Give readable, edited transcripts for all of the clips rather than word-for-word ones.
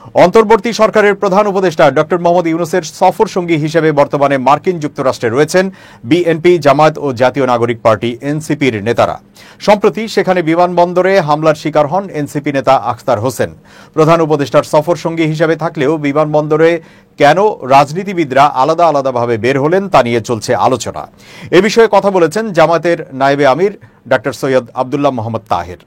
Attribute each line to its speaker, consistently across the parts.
Speaker 1: অন্তর্বর্তী সরকারের প্রধান উপদেষ্টা ডক্টর মোহাম্মদ ইউনূসের সফর সঙ্গী হিসেবে বর্তমানে মার্কিন যুক্তরাষ্ট্রে রয়েছেন বিএনপি, জামায়াত ও জাতীয় নাগরিক পার্টি এনসিপির নেতারা। সম্প্রতি সেখানে বিমানবন্দরে হামলার শিকার হন এনসিপি নেতা আখতার হোসেন। প্রধান উপদেষ্টার সফর সঙ্গী হিসেবে থাকলেও বিমানবন্দরে কেন রাজনীতিবিদরা আলাদা আলাদাভাবে বের হলেন তা নিয়ে চলছে আলোচনা। এ বিষয়ে কথা বলেছেন জামায়াতের নায়েবে আমির ডক্টর সৈয়দ আব্দুল্লাহ মোহাম্মদ তাহের।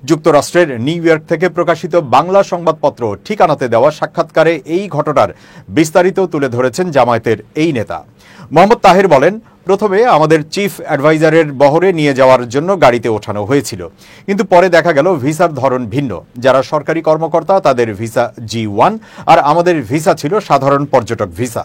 Speaker 1: যুক্তরাষ্ট্রের নিউ ইয়র্ক থেকে প্রকাশিত বাংলা সংবাদপত্র ঠিকানাতে দেওয়া সাক্ষাৎকারে এই ঘটনার বিস্তারিত তুলে ধরেছেন জামায়াতের এই নেতা। মোহাম্মদ তাহের বলেন, প্রথমে আমাদের চিফ অ্যাডভাইজারের বহরে নিয়ে যাওয়ার জন্য গাড়িতে ওঠানো হয়েছিল, কিন্তু পরে দেখা গেল ভিসার ধরন ভিন্ন। যারা সরকারি কর্মকর্তা তাদের ভিসা G1 আর আমাদের ভিসা ছিল সাধারণ পর্যটক ভিসা।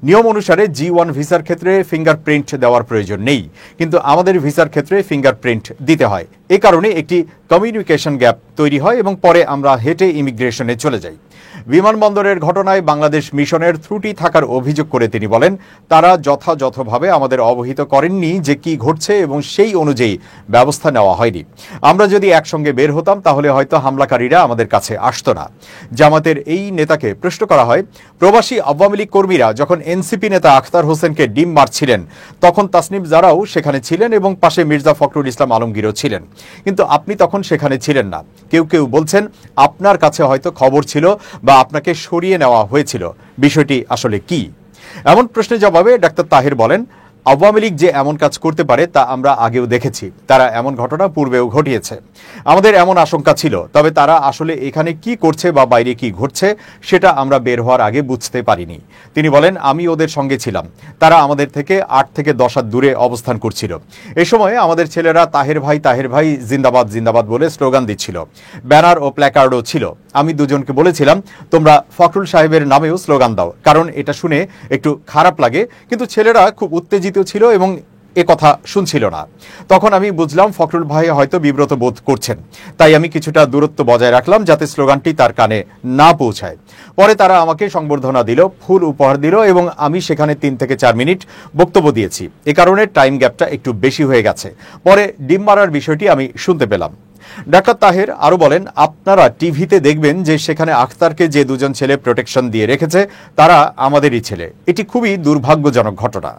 Speaker 1: নিয়ম অনুসারে G1 ভিসার ক্ষেত্রে ফিঙ্গারপ্রিন্ট দেওয়ার প্রয়োজন নেই, কিন্তু আমাদের ভিসার ক্ষেত্রে ফিঙ্গারপ্রিন্ট দিতে হয়। এ কারণে একটি কমিউনিকেশন গ্যাপ তৈরি হয় এবং পরে আমরা হেঁটে ইমিগ্রেশনে চলে যাই। বিমানবন্দরের ঘটনায় বাংলাদেশ মিশনের ত্রুটি থাকার অভিযোগ করে তিনি বলেন, তারা যথাযথভাবে আমাদের অবহিত করেননি যে কি ঘটছে এবং সেই অনুযায়ী ব্যবস্থা নেওয়া হয়নি। আমরা যদি একসঙ্গে বের হতাম তাহলে হয়তো হামলাকারীরা আমাদের কাছে আসতো না। জামাতের এই নেতাকে প্রশ্ন করা হয়, প্রবাসী আওয়ামী লীগ কর্মীরা যখন এনসিপি নেতা আখতার হোসেনকে ডিম মারছিলেন তখন তাসনিম জারাও সেখানে ছিলেন এবং পাশে মির্জা ফখরুল ইসলাম আলমগীরও ছিলেন, কিন্তু আপনি তখন সেখানে ছিলেন না। কেউ কেউ বলছেন আপনার কাছে হয়তো খবর ছিল বা আপনাকে সরিয়ে নেওয়া হয়েছিল। বিষয়টি আসলে কি? এমন প্রশ্নের জবাবে ডাক্তার তাহের বলেন, আওয়ামী লীগ যে এমন কাজ করতে পারে তা আমরা আগেও দেখেছি। তারা এমন ঘটনা পূর্বেও ঘটিয়েছে। আমাদের এমন আশঙ্কা ছিল, তবে তারা আসলে এখানে কি করছে বা বাইরে কি ঘটছে সেটা আমরা বের হওয়ার আগে বুঝতে পারিনি। তিনি বলেন, আমি ওদের সঙ্গে ছিলাম। তারা আমাদের থেকে 8 থেকে 10 হাত দূরে অবস্থান করছিল। এ সময় আমাদের ছেলেরা তাহের ভাই জিন্দাবাদ জিন্দাবাদ বলে স্লোগান দিচ্ছিল। ব্যানার ও প্ল্যাকার্ডও ছিল। আমি দুজনকে বলেছিলাম, তোমরা ফখরুল সাহেবের নামেও স্লোগান দাও, কারণ এটা শুনে একটু খারাপ লাগে। কিন্তু ছেলেরা খুব উত্তেজিত ছিল এবং এ কথা শুনছিল না। তখন আমি বুঝলাম ফখরুল ভাই হয়তো বিব্রত বোধ করছেন, তাই আমি কিছুটা দূরত্ব বজায় রাখলাম যাতে স্লোগানটি তার কানে না পৌঁছায়। পরে তারা আমাকে সংবর্ধনা দিল, ফুল উপহার দিল এবং আমি সেখানে 3 থেকে 4 মিনিট বক্তব্য দিয়েছি। এ কারণে টাইম গ্যাপটা একটু বেশি হয়ে গেছে। পরে ডিম মারার বিষয়টি আমি শুনতে পেলাম। ডাক্তার তাহের আরো বলেন, আপনারা টিভিতে দেখবেন যে সেখানে আখতারকে যে 2জন ছেলে প্রোটেকশন দিয়ে রেখেছে তারা আমাদেরই ছেলে। এটি খুবই দুর্ভাগ্যজনক ঘটনা।